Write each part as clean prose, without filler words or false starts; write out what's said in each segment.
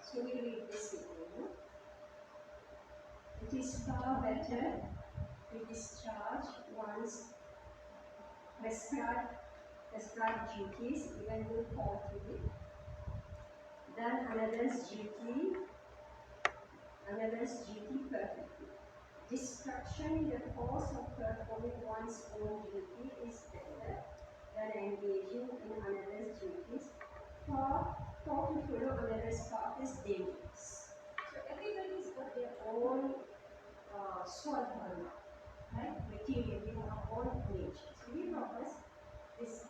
So we read this again. It is far better to discharge one's prescribed duties, even though faultily, than another's duty perfectly. Distraction in the course of performing one's own duty is better than engaging in another's duties, for to follow another's path is dangerous. So everybody's got their own swabdharma, right? Material, we have our own nature. So we progress this.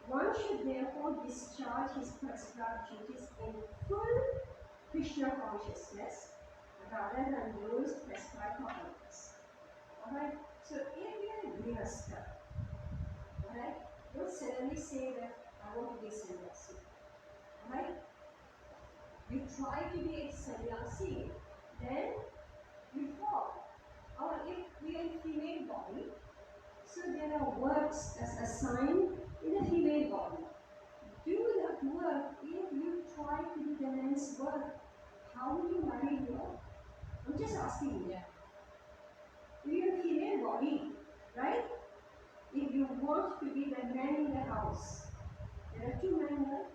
One should therefore discharge his prescribed duties in full Krishna consciousness rather than those prescribed for others. Alright? So if we are a grihastha, alright, don't suddenly say that I want to be sannyasi. Alright? You try to be a sannyasi, then you fall. Or if we are in female body, so there are works as assigned in the female body. Do that work. If you try to do the men's work, how will you marry your? I'm just asking you. If you're in female body, right? If you want to be the man in the house, there are two men there.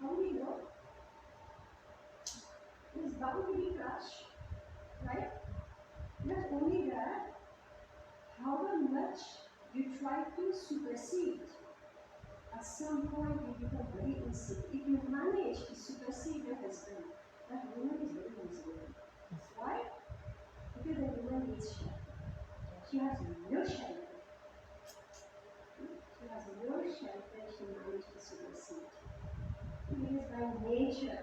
How do you know? It's bound to be clash, right? Not only that, however much you try to supersede, at some point you become very insecure. If you manage to supersede your husband, that woman is very miserable. Why? Because the woman needs shelter. She has no shelter. She has no shelter, she managed to supersede. Because by nature,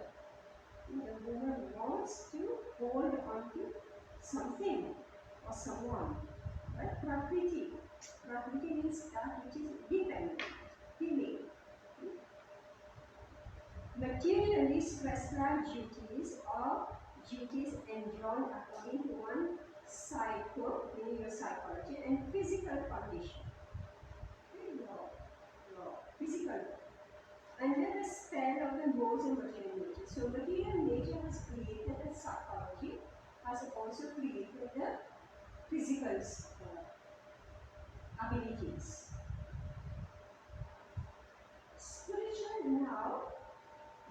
the woman wants to hold on to something or someone. Right? Prakriti. Prakriti means that which is dependent, feeling. Materially prescribed duties are duties enjoined according to one psycho, meaning your psychology, and physical condition. Physical. Under the spell of the laws of material nature. So material nature has created the psychology, has also created the physical abilities. Spiritual now,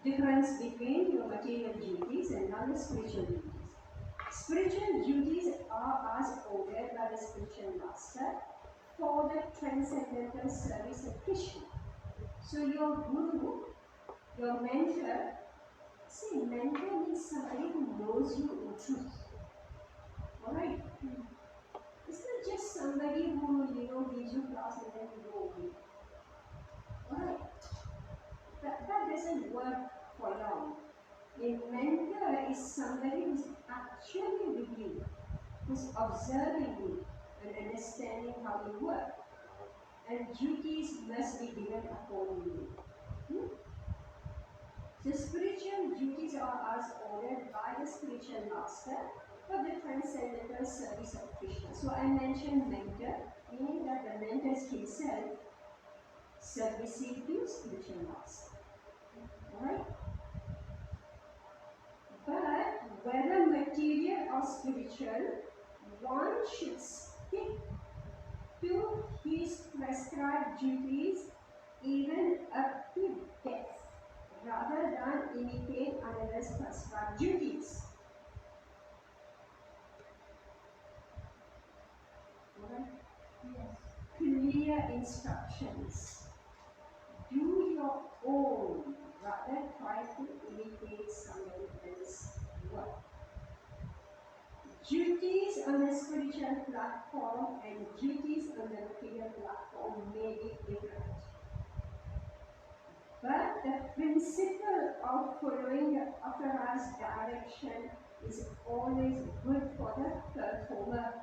difference between your material duties and non-spiritual duties. Spiritual duties are as ordered by the spiritual master for the transcendental service of Krishna. So your guru, your mentor, see, mentor means somebody who knows you in truth. Alright? It's not just somebody who, gives you class and then you go away. Alright? That doesn't work for long. A mentor is somebody who's actually with you, who's observing you and understanding how you work. And duties must be given accordingly. So spiritual duties are as ordered by the spiritual master for the transcendental service of Krishna. So I mentioned mentor, meaning that the mentor is himself submissive to spiritual master. Alright? But whether material or spiritual, one should stick to his prescribed duties even up to death, rather than imitate another's prescribed duties. Right? Yes. Clear instructions. Do your own, rather try to imitate somebody else's work. Duties on the spiritual platform and duties on the material platform may be different. But the principle of following the authorized direction is always good for the performer.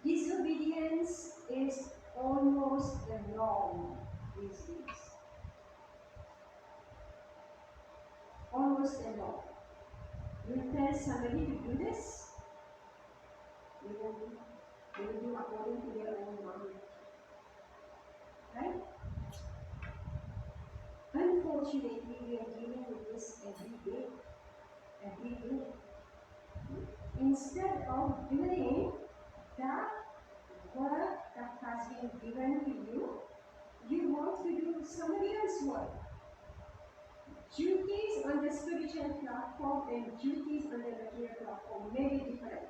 Disobedience is almost the norm these days. Almost the norm. You tell somebody to do this, they will do according to their own mind. Right? unfortunately, we are dealing with this every day. Every day. Instead of doing that work that has been given to you, you want to do somebody else's work. Duties on the spiritual platform and duties on the material platform may be different.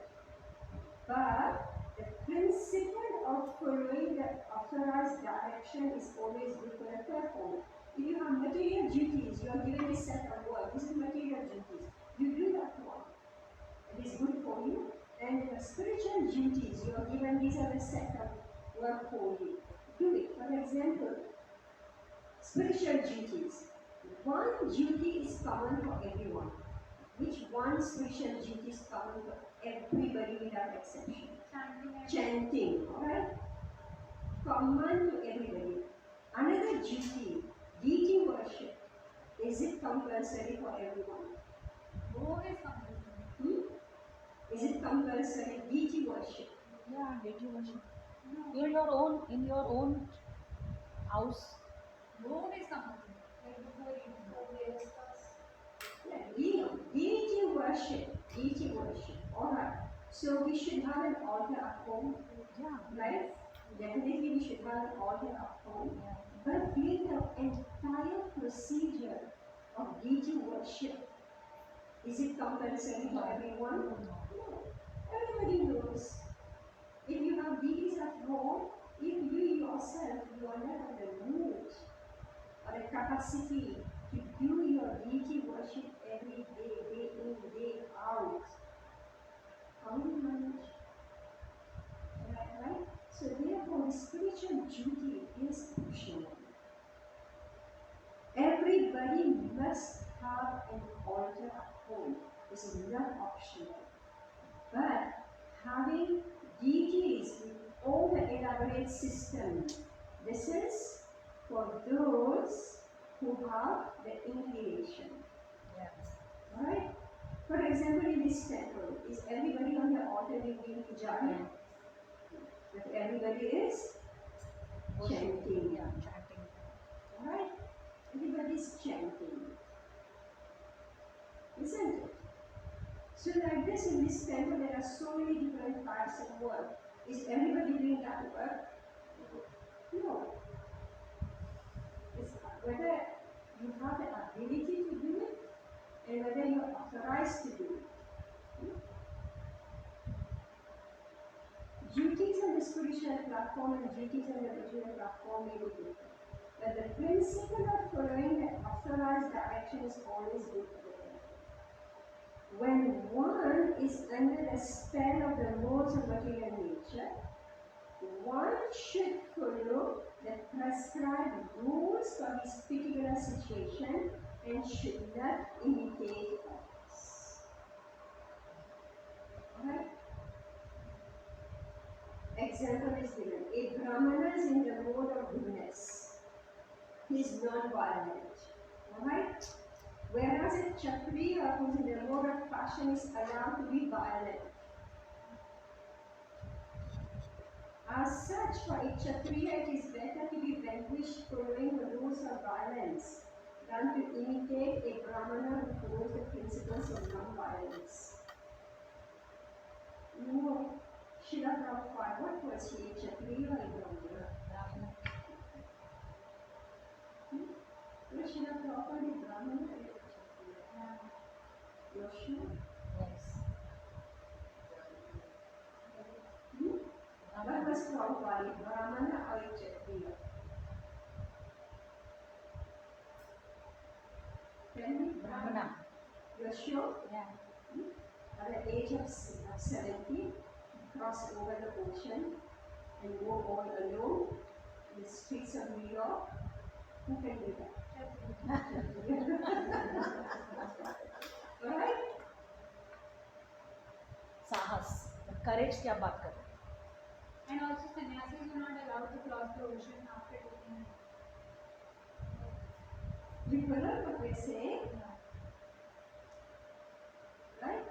But the principle of following the authorized direction is always good for the platform. If you have material duties, you are given a set of work. This is material duties. You do that one. It is good for you. And the spiritual duties, you are given these are the set of work for you. Do it. For example, spiritual duties. One duty is common for everyone. Which one spiritual duty is common for everybody without exception? Chanting, alright? Common to everybody. Another duty, deity worship. Is it compulsory for everyone? Always compulsory. Is it compulsory? Deity worship. Yeah, deity worship. In your own house. Always compulsory. Like before eating. Yeah, deity worship. Deity worship. Alright. So we should have an altar at home. Yeah. Right? Definitely we should have an altar at home. Yeah. But doing the entire procedure of deity worship, is it compulsory for everyone? No. Everybody knows. If you have deities at home, if you yourself, you are not in the mood or the capacity to do your deity worship every day in, day out, how do you manage? Right? So therefore, the spiritual duty is optional. Everybody must have an altar at home. This is not optional. But having deities with all the elaborate system, this is for those who have the inclination. Yes. Alright? For example, in this temple, is everybody on the altar doing puja? But everybody is chanting. Yeah, chanting. Alright? Everybody is chanting. Isn't it? So like this in this temple there are so many different types of work. Is everybody doing that work? No. It's whether you have the ability to do it and whether you are authorized to do it. Duties on the spiritual platform and duties on the material platform may be different. But the principle of following the authorized direction is always good for the temple. When one is under the spell of the modes of material nature, one should follow the prescribed rules for his particular situation and should not imitate others. Alright? Example is given. A Brahmana is in the mode of goodness. He is non-violent. Alright? Whereas a Kshatriya who is in the mode of passion is allowed to be violent. As such, for a Kshatriya, it is better to be vanquished following the rules of violence than to imitate a Brahmana who follows the principles of non-violence. No, Srila Prabhupada, what was he, a Kshatriya or a Brahmana? Was Srila Prabhupada a Brahmana or a Kshatriya? You're sure? Yes. What was Prabhupada, a Brahmana or a Kshatriya? Tell me. Brahmana. You're sure? Yeah. At the age of 70, cross over the ocean and go all alone in the streets of New York. Who can do that? Alright? साहस, courage की आप बात कर रहे हैं. And also sannyasis are not allowed to cross the ocean after taking. You follow what we're saying? Right?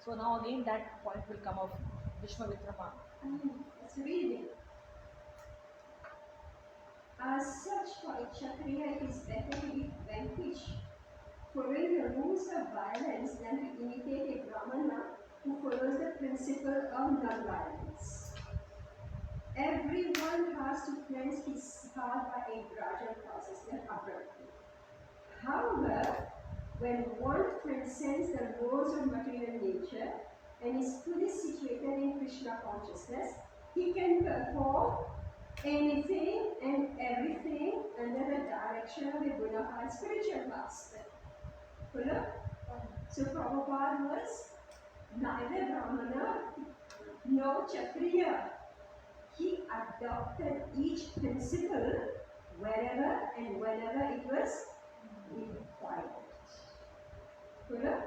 So now again that point will come of Vishwamitrama. Let's read it. As such, for a Kshatriya, it is better to be vanquished, following the rules of violence than to imitate a Brahmana who follows the principle of non-violence. Everyone has to cleanse his heart by a gradual process, not abruptly. However, when one transcends the laws of material nature and is fully situated in Krishna consciousness, he can perform anything and everything under the direction of a bona fide spiritual master. Follow? So Prabhupada was neither Brahmana nor Kshatriya. He adopted each principle wherever and whenever it was required. Follow?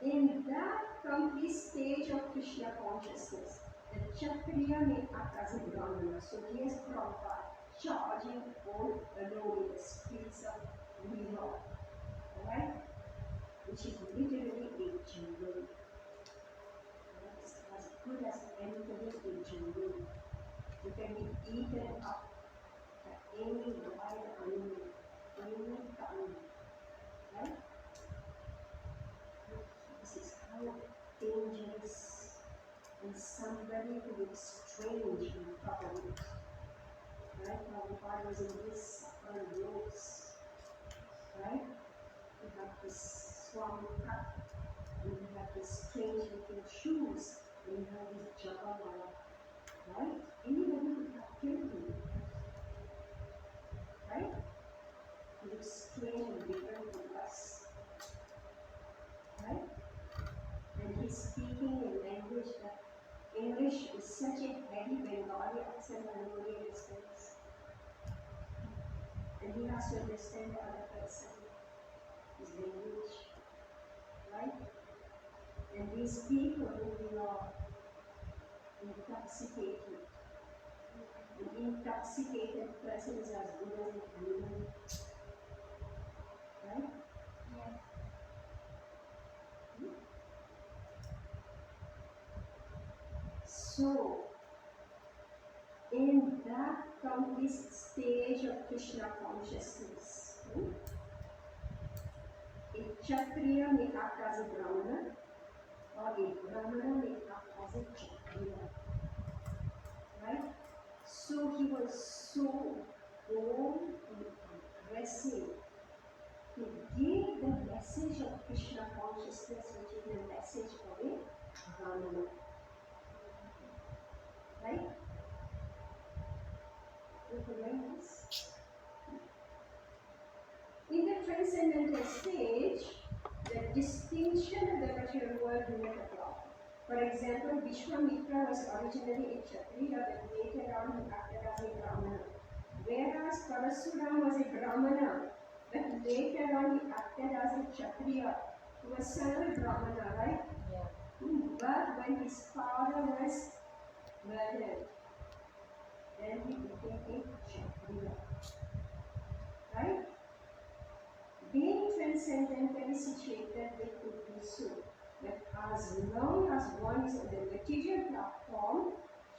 In that complete stage of Krishna consciousness, the Kshatriya may act as a Brahmana. So here's Prabhupada charging all alone in the streets of New York, right? Which is literally a jungle. It's as good as entering a jungle. You can be eaten up by any wild animal, any kind, right? This is how dangerous and somebody who looks strange in front of it. Right? Prabhupada was in this robes, right? You have this swami cut, and you have this strange looking shoes, and you have this jawala, right? Anybody could have killed him, right? He looks strange and different from us, right? And he's speaking a language that English is such a heavy Bengali accent and nobody understands. And he has to understand the other person, his language, right? And these people who are intoxicated, an intoxicated person is as good as an animal, right? Yes. So, in that complete stage of Krishna consciousness, a Kshatriya may act as a Brahmana, or a Brahmana may act as a Kshatriya. Right? So he was so bold and aggressive. He gave the message of Krishna consciousness, which is the message of a Brahmana. Right? You following this? In the transcendental stage, the distinction of the material world do not apply. For example, Vishwamitra was originally a Kshatriya, but later on he acted as a Brahmana. Whereas Parasuram was a Brahmana, but later on he acted as a Kshatriya. He was son of a Brahmana, right? Yeah. But when his father was murdered, then he became a Kshatriya. Right? Being transcendentally situated, they could be so. But as long as one is on the material platform,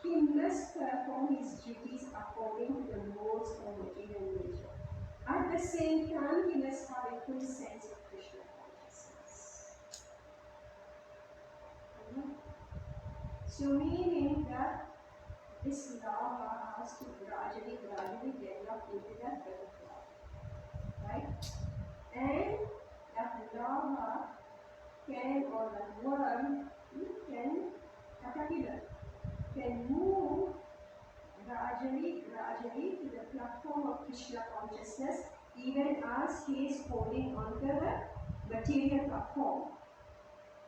he must perform his duties according to the laws of material nature. At the same time, he must have a full sense of Krishna consciousness. So meaning that this lava has to gradually develop into that butterfly. Right? And that lava can, or the worm caterpillar, can move gradually to the platform of Krishna consciousness, even as he is holding onto the material platform.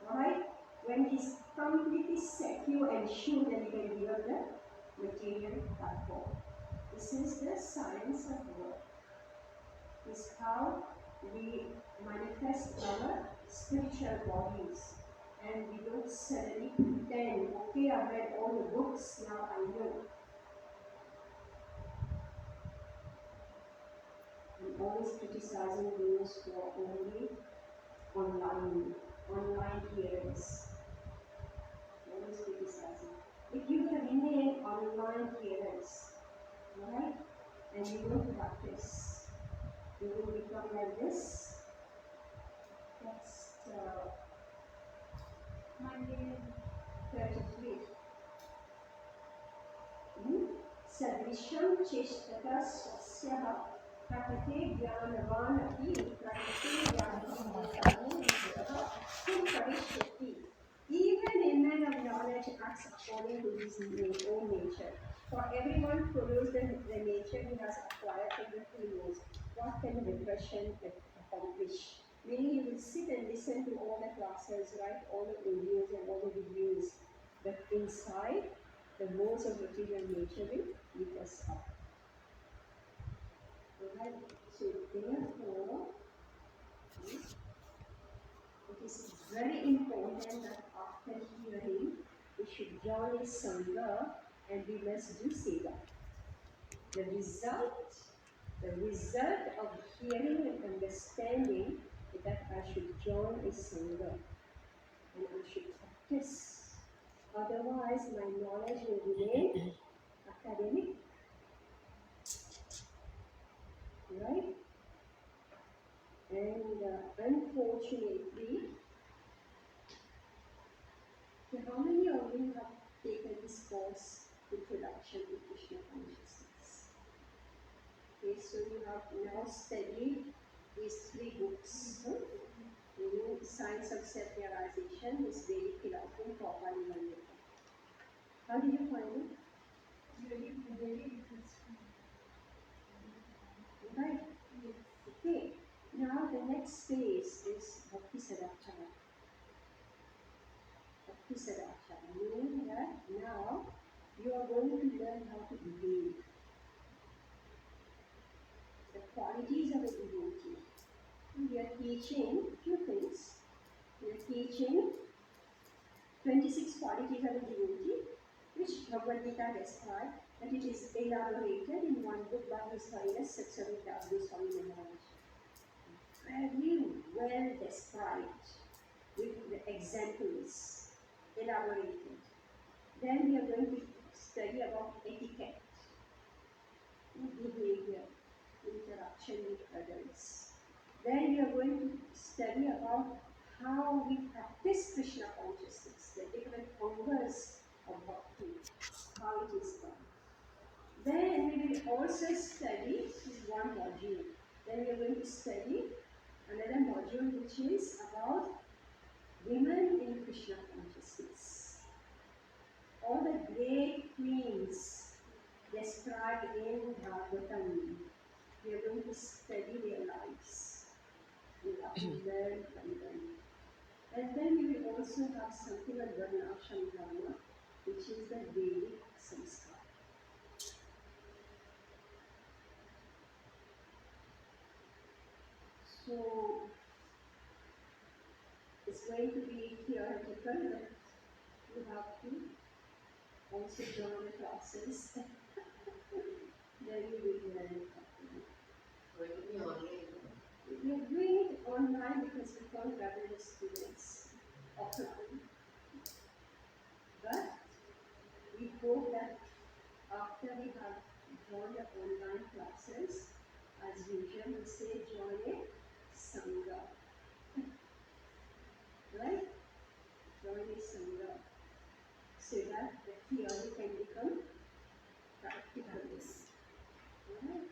Right? When he's completely secure and sure that he can be on the material platform. This is the science of work. This is how we manifest our spiritual bodies. And we don't suddenly pretend, okay, I've read all the books, now I know. I'm always criticizing those who are only online hearers. Always criticizing. If you remain online hearers, Alright? And you will practice. You will become like this. That's Monday. 33. Sadrisham चेष्टतः स्वस्यः प्रकृते ज्ञानवान् अपि प्रकृते ज्ञानवान् करिष्यति. Even a man of knowledge acts according to his own nature. For everyone follows the nature he has acquired from the free laws. What can repression accomplish? Meaning you will sit and listen to all the classes, write all the audios and all the videos, but inside the laws of material nature will lift us up. Alright, so therefore, it is very important that after hearing, we should join a Sangha and we must do Seva. The result of hearing and understanding is that I should join a Sangha and I should practice. Otherwise, my knowledge will remain academic, right? And unfortunately, how many of you have taken this course, Introduction to Krishna Consciousness? Okay, so you have now studied these 3 books. You know, Science of Self-Realization, this Vedic philosophy, Prabhupada Nandita. How did you find it? Very interesting. Right? Okay. Now the next phase is Bhakti Sadachara. Bhakti Sadachara, meaning that now you are going to learn how to behave. The qualities of a devotee. We are teaching few things. We are teaching 26 qualities of a devotee, which Bhagavad Gita described, that it is elaborated in one book by His Holiness Satsavita Abdul Swami Maharaj. Very well described with the examples elaborated. Then we are going to study about etiquette, behavior, interaction with others. Then we are going to study about how we practice Krishna consciousness, the different angas of bhakti, how it is done. Then we will also study this one module. Then we are going to study another module which is about women in Krishna consciousness. All the great queens described in Bhagavatam, we are going to study their lives. We have to learn from them. And then we will also have something like Varnashram Dharma, which is the Vedic Sanskar. So, it's going to be theoretical, but you have to also join the classes. Then you will learn properly. We are doing it online because we can't gather the students offline. But we hope that after we have joined the online classes, as usual, we say join a Sangha. Right? Join a Sangha. So that the theory can become practical. Alright?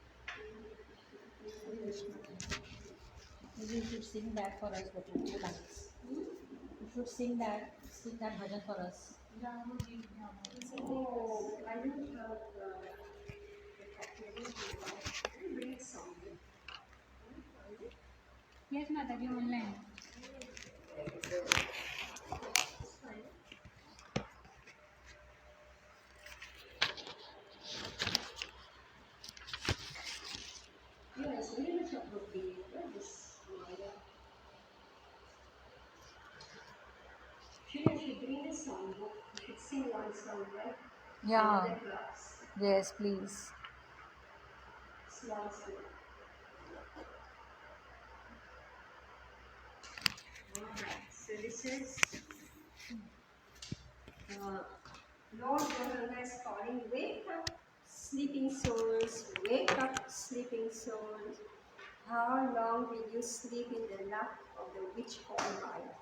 Maybe you should sing that for us, what you like. You should sing that bhajan for us. Oh, I don't have the copy. Bring some. Yes, Mataji, online. Yes, we didn't talk about the this Maya. She should bring a songbook. You should sing one song, right? Yeah. Another class. Yes, please. Small song. Alright, so this is Lord Brahma is calling, wake up, Sleeping souls, wake up, sleeping souls. How long will you sleep in the lap of the witch called life?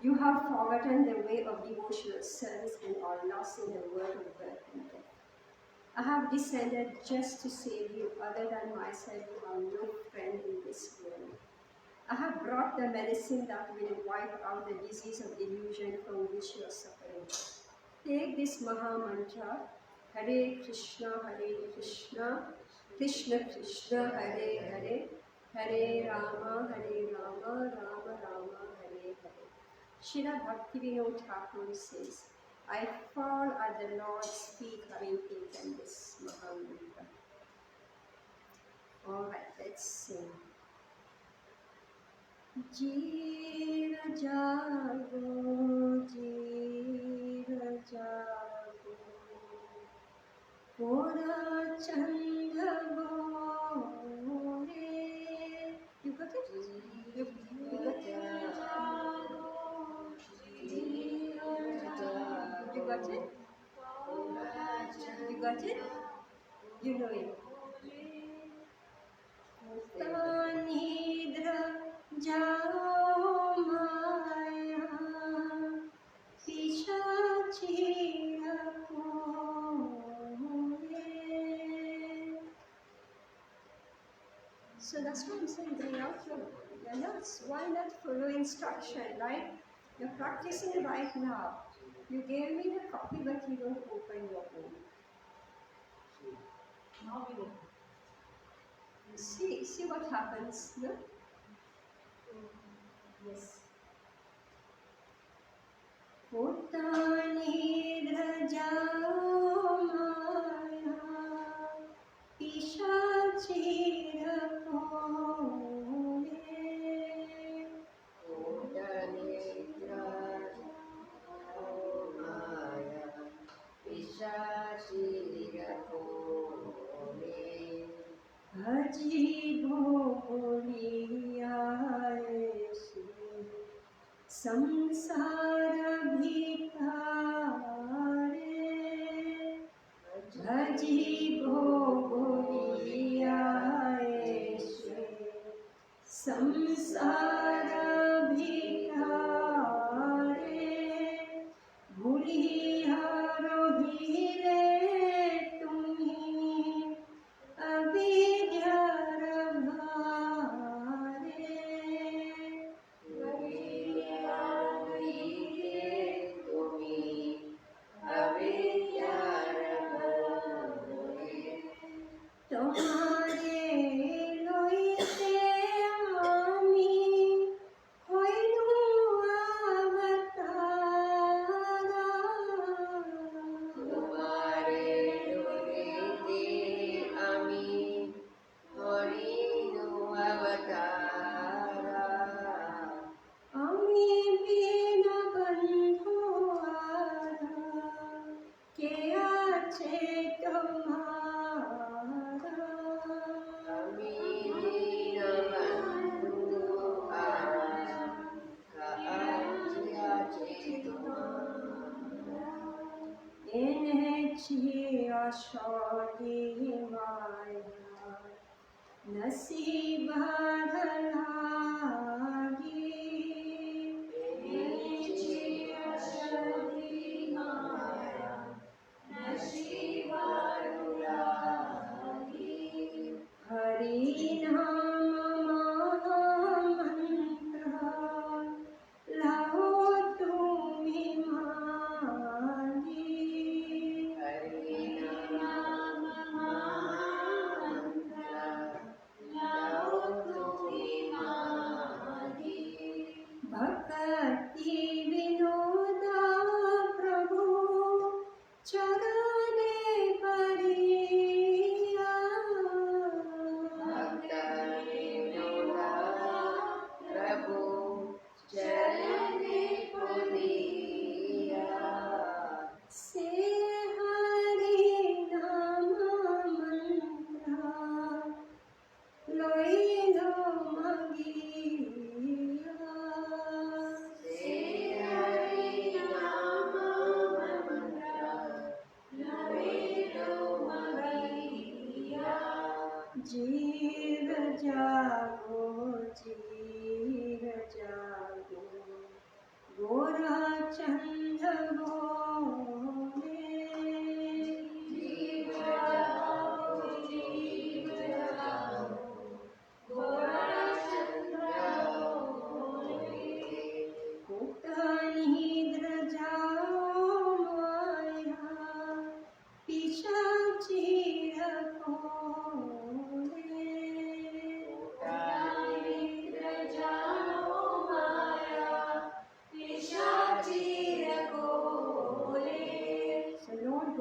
You have forgotten the way of devotional service and are lost in the world of birth and death. I have descended just to save you. Other than myself, you have no friend in this world. I have brought the medicine that will wipe out the disease of delusion from which you are suffering. Take this Maha Mantra, Hare Krishna, Krishna Krishna, Hare Hare, Hare Rama, Rama Rama, Hare Hare. Srila Bhaktivinoda Thakur says, I fall at the Lord's feet having taken this Maha Mantra. Alright, let's sing. जीव जागो पूरा चंद गोरे. You got it? You got it? You got it? You got it? You know it. Nidra jao maya pichachira kore. So that's why I'm saying bring out your notes. Why not follow instruction, right? You're practicing right now. You gave me the copy, but you don't open your own. Now we will. See what happens, no? Yes. Nidra jao maya pichachira kore. Haji bholiya se samsara bhitare. Haji bholiya se samsara bhitare. Bhuliya rohile tumhi अविद्यार भारे. तुम्हारे लोइते आमी होइनु अवतारा. আমি বিন বন্ধু আরা কে আছে তোমারা. এনেছি আসলি মায়া নসিবার লাগি. এনেছি আসলি মায়া নসিবার লাগি. হরি নাম মহামন্ত্র লাও তুমি মাগি.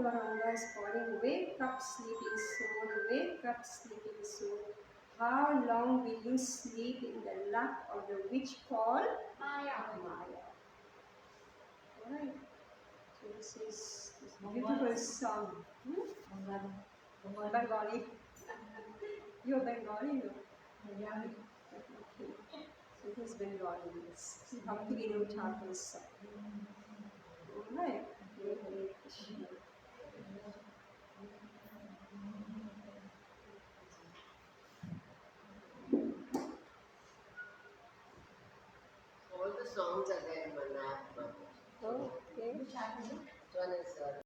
Gauranga is calling, wake up sleeping soul, wake up sleeping soul. How long will you sleep in the lap of the witch called Maya. Maya? Alright. So this is this Bengali. beautiful song. Bengali. You're Bengali, no? Bengali. Okay. So it is Bengali. It's Bhaktivinoda Thakur's song. Alright.